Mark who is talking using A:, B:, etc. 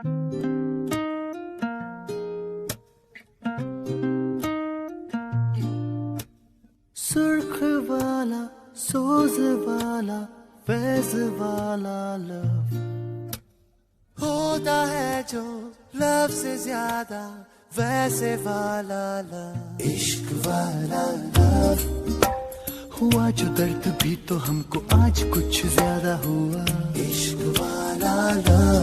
A: सुर्ख वाला, सोज वाला, फैज वाला लव होता है जो लव से ज्यादा वैसे वाला लव। इश्क वाला लव हुआ जो दर्द भी तो हमको आज कुछ ज्यादा हुआ। इश्क वाला लव।